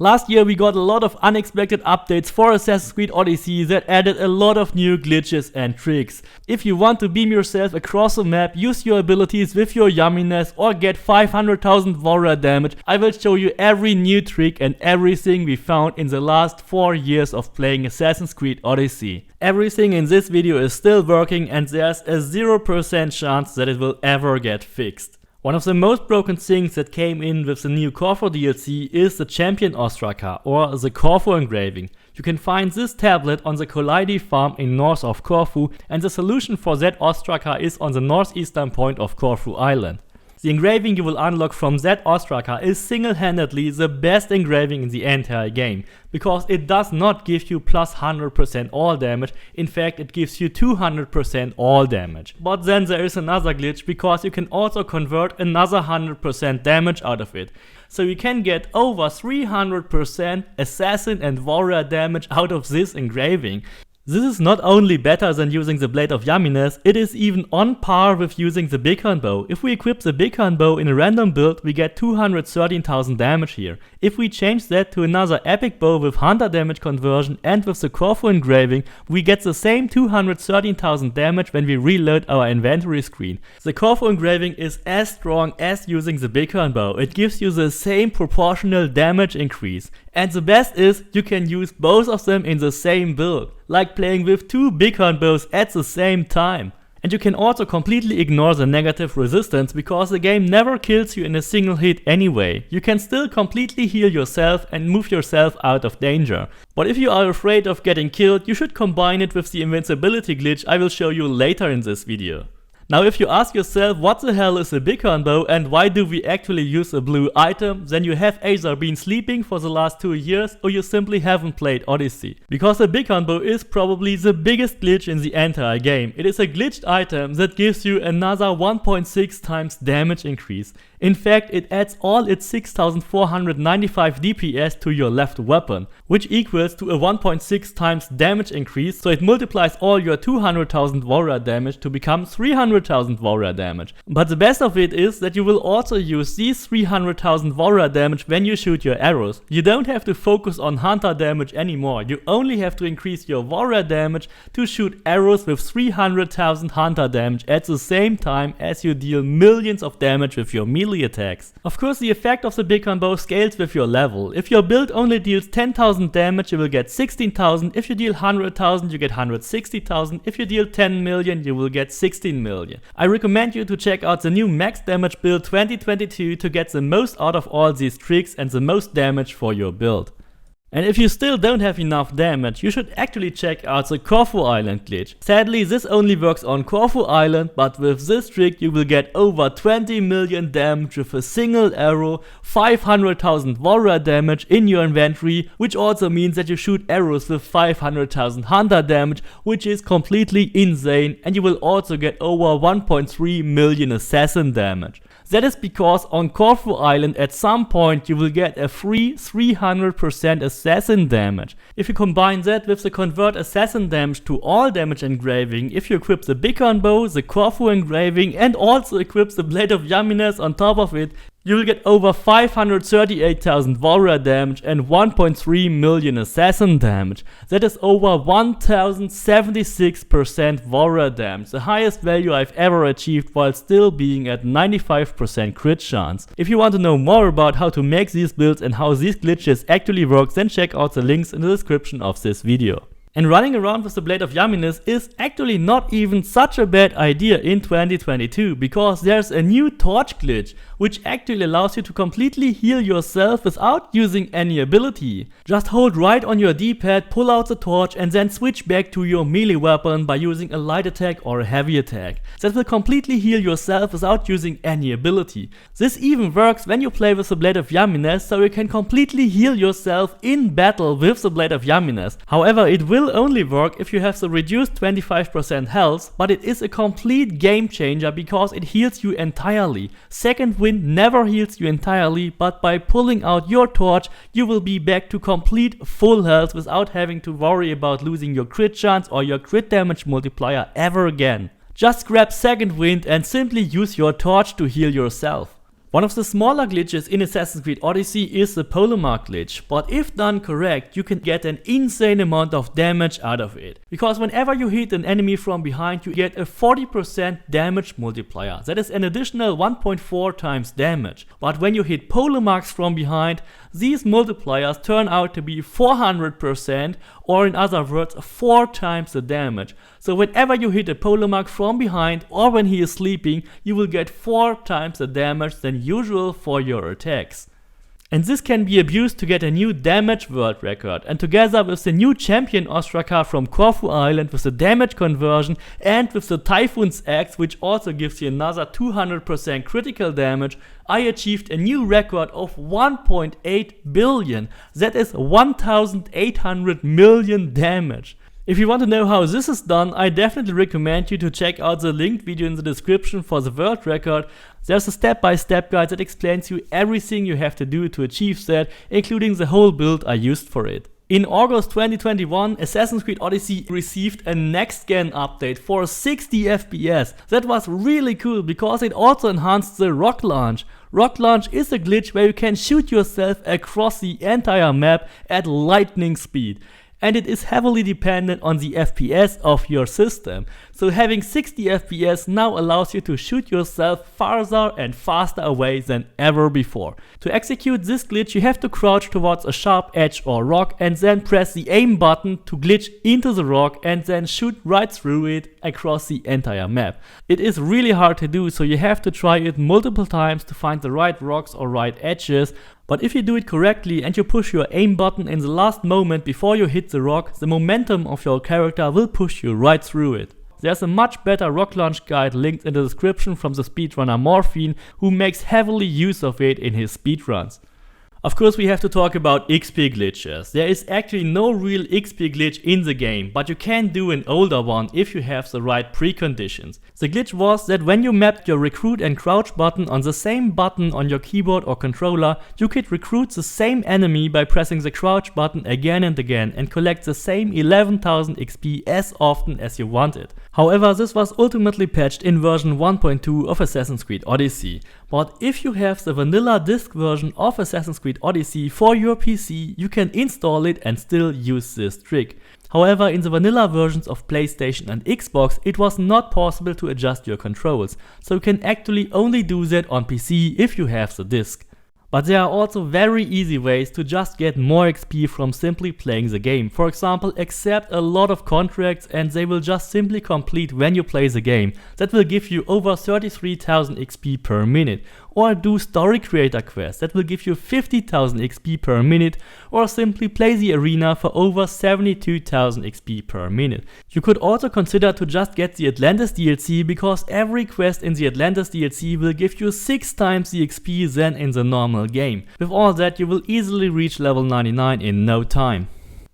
Last year we got a lot of unexpected updates for Assassin's Creed Odyssey that added a lot of new glitches and tricks. If you want to beam yourself across the map, use your abilities with your yumminess or get 500,000 warrior damage, I will show you every new trick and everything we found in the last 4 years of playing Assassin's Creed Odyssey. Everything in this video is still working and there's a 0% chance that it will ever get fixed. One of the most broken things that came in with the new Kofu DLC is the Champion Ostraka, or the Kofu Engraving. You can find this tablet on the Collidi farm in north of Kofu, and the solution for that Ostraka is on the northeastern point of Kofu Island. The engraving you will unlock from that Ostraka is single-handedly the best engraving in the entire game, because it does not give you plus 100% all damage, in fact it gives you 200% all damage. But then there is another glitch, because you can also convert another 100% damage out of it. So you can get over 300% assassin and warrior damage out of this engraving. This is not only better than using the Blade of Yumminess, it is even on par with using the Bighorn bow. If we equip the Bighorn bow in a random build, we get 213,000 damage here. If we change that to another epic bow with hunter damage conversion and with the Kofu engraving, we get the same 213,000 damage when we reload our inventory screen. The Kofu engraving is as strong as using the Bighorn bow. It gives you the same proportional damage increase. And the best is, you can use both of them in the same build, like playing with 2 Bighorn bows at the same time. And you can also completely ignore the negative resistance, because the game never kills you in a single hit anyway. You can still completely heal yourself and move yourself out of danger. But if you are afraid of getting killed, you should combine it with the Invincibility glitch I will show you later in this video. Now if you ask yourself what the hell is a Bighorn bow and why do we actually use a blue item, then you have either been sleeping for the last 2 years or you simply haven't played Odyssey. Because a Bighorn bow is probably the biggest glitch in the entire game. It is a glitched item that gives you another 1.6 times damage increase. In fact, it adds all its 6495 DPS to your left weapon, which equals to a 1.6 times damage increase, so it multiplies all your 200,000 warrior damage to become 300,000 warrior damage. But the best of it is that you will also use these 300,000 warrior damage when you shoot your arrows. You don't have to focus on hunter damage anymore, you only have to increase your warrior damage to shoot arrows with 300,000 hunter damage at the same time as you deal millions of damage with your melee attacks. Of course, the effect of the Bighorn bow scales with your level. If your build only deals 10,000 damage, you will get 16,000. If you deal 100,000, you get 160,000. If you deal 10 million, you will get 16 million. I recommend you to check out the new max damage build 2022 to get the most out of all these tricks and the most damage for your build. And if you still don't have enough damage, you should actually check out the Kofu Island glitch. Sadly, this only works on Kofu Island, but with this trick you will get over 20 million damage with a single arrow, 500,000 warrior damage in your inventory, which also means that you shoot arrows with 500,000 hunter damage, which is completely insane, and you will also get over 1.3 million assassin damage. That is because on Kofu Island at some point you will get a free 300% assassin damage. If you combine that with the convert assassin damage to all damage engraving, if you equip the Bighorn bow, the Kofu engraving and also equip the Blade of Yumminess on top of it, you will get over 538,000 warrior damage and 1.3 million assassin damage. That is over 1076% warrior damage, the highest value I've ever achieved while still being at 95% crit chance. If you want to know more about how to make these builds and how these glitches actually work, then check out the links in the description of this video. And running around with the Blade of Yumminess is actually not even such a bad idea in 2022, because there's a new torch glitch, which actually allows you to completely heal yourself without using any ability. Just hold right on your D-pad, pull out the torch and then switch back to your melee weapon by using a light attack or a heavy attack. That will completely heal yourself without using any ability. This even works when you play with the Blade of Yumminess, so you can completely heal yourself in battle with the Blade of Yumminess. However, it will only work if you have the reduced 25% health, but it is a complete game changer because it heals you entirely. Second Wind never heals you entirely, but by pulling out your torch, you will be back to complete full health without having to worry about losing your crit chance or your crit damage multiplier ever again. Just grab Second Wind and simply use your torch to heal yourself. One of the smaller glitches in Assassin's Creed Odyssey is the polemark mark glitch, but if done correct, you can get an insane amount of damage out of it. Because whenever you hit an enemy from behind, you get a 40% damage multiplier. That is an additional 1.4 times damage. But when you hit polemarks marks from behind, these multipliers turn out to be 400%, or in other words, 4 times the damage. So whenever you hit a polemark mark from behind or when he is sleeping, you will get 4 times the damage than usual for your attacks. And this can be abused to get a new damage world record, and together with the new champion Ostraka from Kofu Island with the damage conversion and with the Typhoon's axe, which also gives you another 200% critical damage, I achieved a new record of 1.8 billion. That is 1800 million damage. If you want to know how this is done, I definitely recommend you to check out the linked video in the description for the world record. There's a step-by-step guide that explains you everything you have to do to achieve that, including the whole build I used for it. In August 2021, Assassin's Creed Odyssey received a next-gen update for 60 FPS. That was really cool because it also enhanced the rock launch. Rock launch is a glitch where you can shoot yourself across the entire map at lightning speed. And it is heavily dependent on the FPS of your system. So having 60 FPS now allows you to shoot yourself farther and faster away than ever before. To execute this glitch, you have to crouch towards a sharp edge or rock and then press the aim button to glitch into the rock and then shoot right through it across the entire map. It is really hard to do, so you have to try it multiple times to find the right rocks or right edges. But if you do it correctly and you push your aim button in the last moment before you hit the rock, the momentum of your character will push you right through it. There's a much better rock launch guide linked in the description from the speedrunner Morphine, who makes heavily use of it in his speedruns. Of course, we have to talk about XP glitches. There is actually no real XP glitch in the game, but you can do an older one if you have the right preconditions. The glitch was that when you mapped your recruit and crouch button on the same button on your keyboard or controller, you could recruit the same enemy by pressing the crouch button again and again and collect the same 11,000 XP as often as you wanted. However, this was ultimately patched in version 1.2 of Assassin's Creed Odyssey. But if you have the vanilla disk version of Assassin's Creed Odyssey for your PC, you can install it and still use this trick. However, in the vanilla versions of PlayStation and Xbox, it was not possible to adjust your controls, so you can actually only do that on PC if you have the disc. But there are also very easy ways to just get more XP from simply playing the game. For example, accept a lot of contracts and they will just simply complete when you play the game. That will give you over 33,000 XP per minute. Or do story creator quests, that will give you 50,000 XP per minute, or simply play the arena for over 72,000 XP per minute. You could also consider to just get the Atlantis DLC, because every quest in the Atlantis DLC will give you 6 times the XP than in the normal game. With all that, you will easily reach level 99 in no time.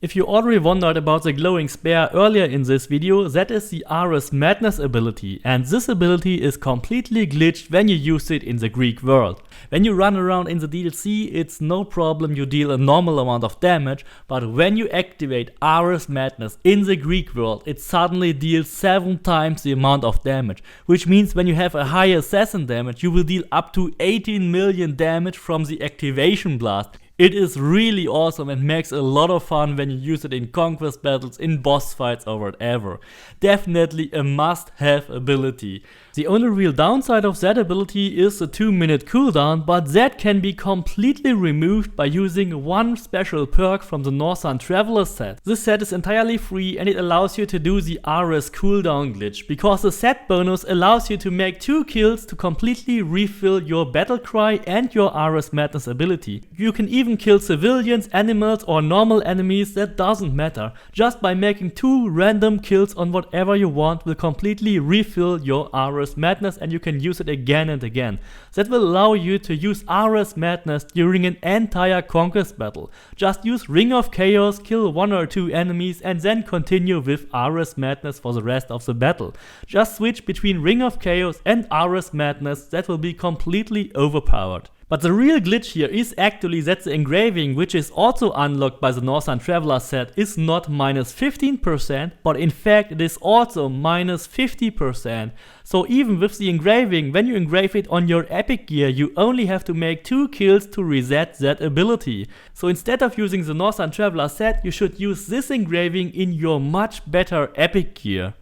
If you already wondered about the glowing spear earlier in this video, that is the Ares Madness ability, and this ability is completely glitched when you use it in the Greek world. When you run around in the DLC, it's no problem, you deal a normal amount of damage, but when you activate Ares Madness in the Greek world, it suddenly deals 7 times the amount of damage, which means when you have a high assassin damage, you will deal up to 18 million damage from the activation blast. It is really awesome and makes a lot of fun when you use it in conquest battles, in boss fights or whatever. Definitely a must-have ability. The only real downside of that ability is the 2-minute cooldown, but that can be completely removed by using one special perk from the Northern Traveler set. This set is entirely free and it allows you to do the Ares cooldown glitch, because the set bonus allows you to make 2 kills to completely refill your battle cry and your Ares Madness ability. You can even kill civilians, animals or normal enemies, that doesn't matter. Just by making 2 random kills on whatever you want will completely refill your Ares Madness, and you can use it again and again. That will allow you to use Ares Madness during an entire conquest battle. Just use Ring of Chaos, kill 1 or 2 enemies and then continue with Ares Madness for the rest of the battle. Just switch between Ring of Chaos and Ares Madness, that will be completely overpowered. But the real glitch here is actually that the engraving, which is also unlocked by the Northern Traveler set, is not minus 15%, but in fact it is also minus 50%. So even with the engraving, when you engrave it on your epic gear, you only have to make 2 kills to reset that ability. So instead of using the Northern Traveler set, you should use this engraving in your much better epic gear.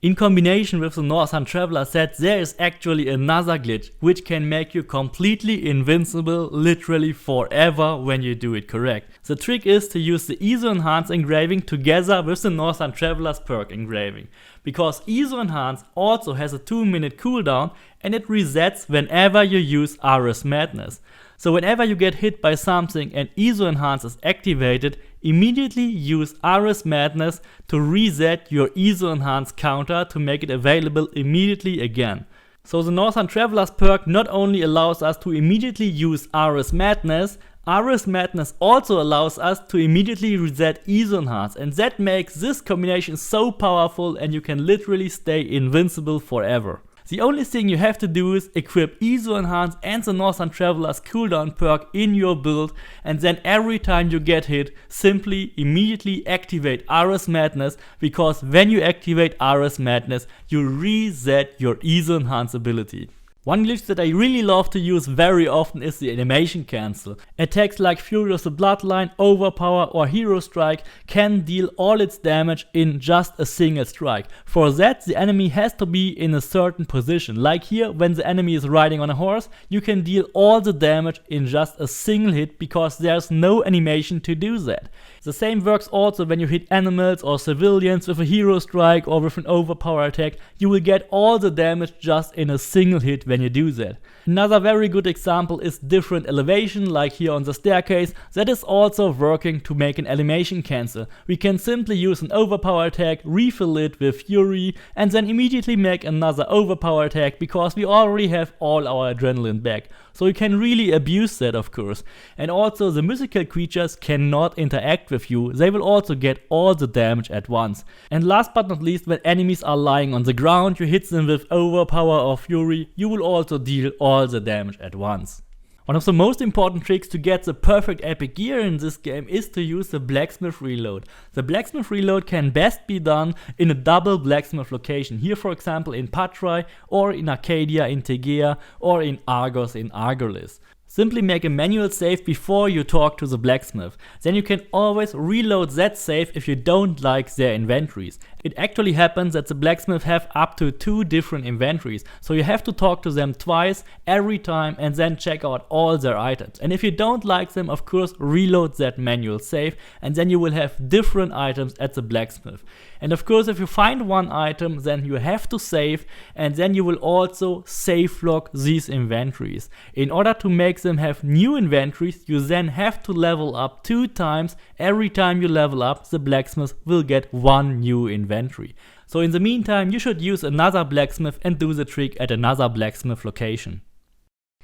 In combination with the Northern Traveler set, there is actually another glitch which can make you completely invincible literally forever when you do it correct. The trick is to use the ISO Enhanced engraving together with the Northern Traveler's perk engraving. Because ISO Enhanced also has a 2-minute cooldown and it resets whenever you use Ares Madness. So whenever you get hit by something and ISO Enhanced is activated, immediately use Ares Madness to reset your ISO Enhanced counter to make it available immediately again. So the Northern Traveler's perk not only allows us to immediately use Ares Madness also allows us to immediately reset ISO Enhanced, and that makes this combination so powerful and you can literally stay invincible forever. The only thing you have to do is equip ISO Enhanced and the Northern Traveler's cooldown perk in your build, and then every time you get hit, simply immediately activate Ares Madness, because when you activate Ares Madness, you reset your ISO Enhanced ability. One glitch that I really love to use very often is the animation cancel. Attacks like Fury of the Bloodline, Overpower or Hero Strike can deal all its damage in just a single strike. For that, the enemy has to be in a certain position. Like here, when the enemy is riding on a horse, you can deal all the damage in just a single hit because there's no animation to do that. The same works also when you hit animals or civilians with a hero strike or with an overpower attack. You will get all the damage just in a single hit when you do that. Another very good example is different elevation, like here on the staircase, that is also working to make an animation cancel. We can simply use an overpower attack, refill it with fury, and then immediately make another overpower attack because we already have all our adrenaline back. So you can really abuse that, of course. And also the mythical creatures cannot interact with you, they will also get all the damage at once. And last but not least, when enemies are lying on the ground, you hit them with overpower or fury, you will also deal all the damage at once. One of the most important tricks to get the perfect epic gear in this game is to use the blacksmith reload. The blacksmith reload can best be done in a double blacksmith location. Here for example in Patrai, or in Arcadia in Tegea, or in Argos in Argolis. Simply make a manual save before you talk to the blacksmith. Then you can always reload that save if you don't like their inventories. It actually happens that the blacksmith have up to 2 different inventories, so you have to talk to them twice every time and then check out all their items. And if you don't like them, of course reload that manual save, and then you will have different items at the blacksmith. And of course if you find one item, then you have to save, and then you will also save log these inventories. In order to make them have new inventories, you then have to level up 2 times. Every time you level up, the blacksmith will get 1 new inventory. So in the meantime, you should use another blacksmith and do the trick at another blacksmith location.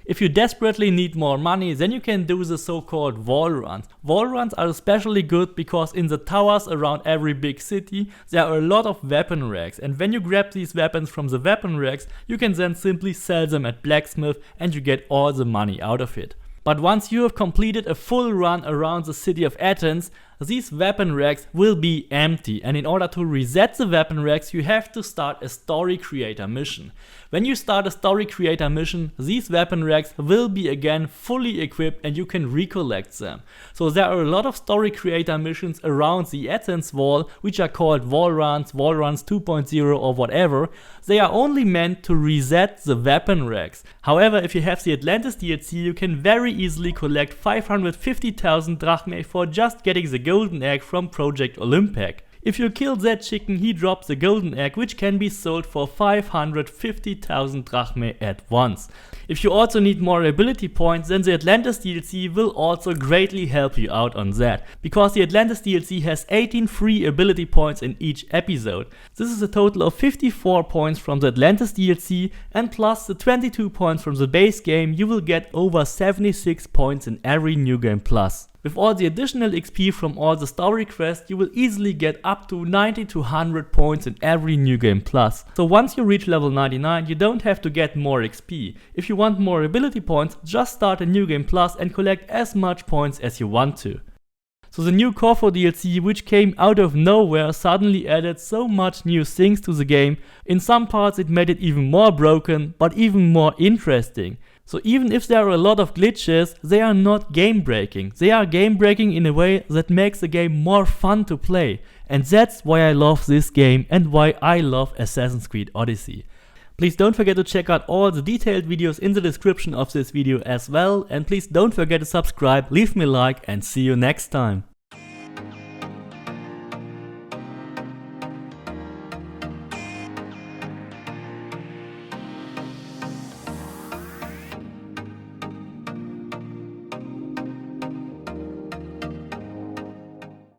If you desperately need more money, then you can do the so-called wall runs. Wall runs are especially good because in the towers around every big city there are a lot of weapon racks, and when you grab these weapons from the weapon racks, you can then simply sell them at blacksmith and you get all the money out of it. But once you have completed a full run around the city of Athens, these weapon racks will be empty, and in order to reset the weapon racks you have to start a story creator mission. When you start a story creator mission, these weapon racks will be again fully equipped and you can recollect them. So there are a lot of story creator missions around the Athens wall which are called wall runs 2.0 or whatever. They are only meant to reset the weapon racks. However, if you have the Atlantis DLC, you can very easily collect 550,000 drachmae for just getting the golden egg from Project Olympic. If you kill that chicken, he drops the golden egg, which can be sold for 550,000 drachmae at once. If you also need more ability points, then the Atlantis DLC will also greatly help you out on that, because the Atlantis DLC has 18 free ability points in each episode. This is a total of 54 points from the Atlantis DLC, and plus the 22 points from the base game, you will get over 76 points in every New Game Plus. With all the additional XP from all the story quests, you will easily get up to 90 to 100 points in every New Game Plus. So once you reach level 99, you don't have to get more XP. If you want more ability points, just start a New Game Plus and collect as much points as you want to. So the new Kofu DLC, which came out of nowhere, suddenly added so much new things to the game. In some parts it made it even more broken, but even more interesting. So even if there are a lot of glitches, they are not game breaking. They are game breaking in a way that makes the game more fun to play. And that's why I love this game and why I love Assassin's Creed Odyssey. Please don't forget to check out all the detailed videos in the description of this video as well. And please don't forget to subscribe, leave me a like, and see you next time.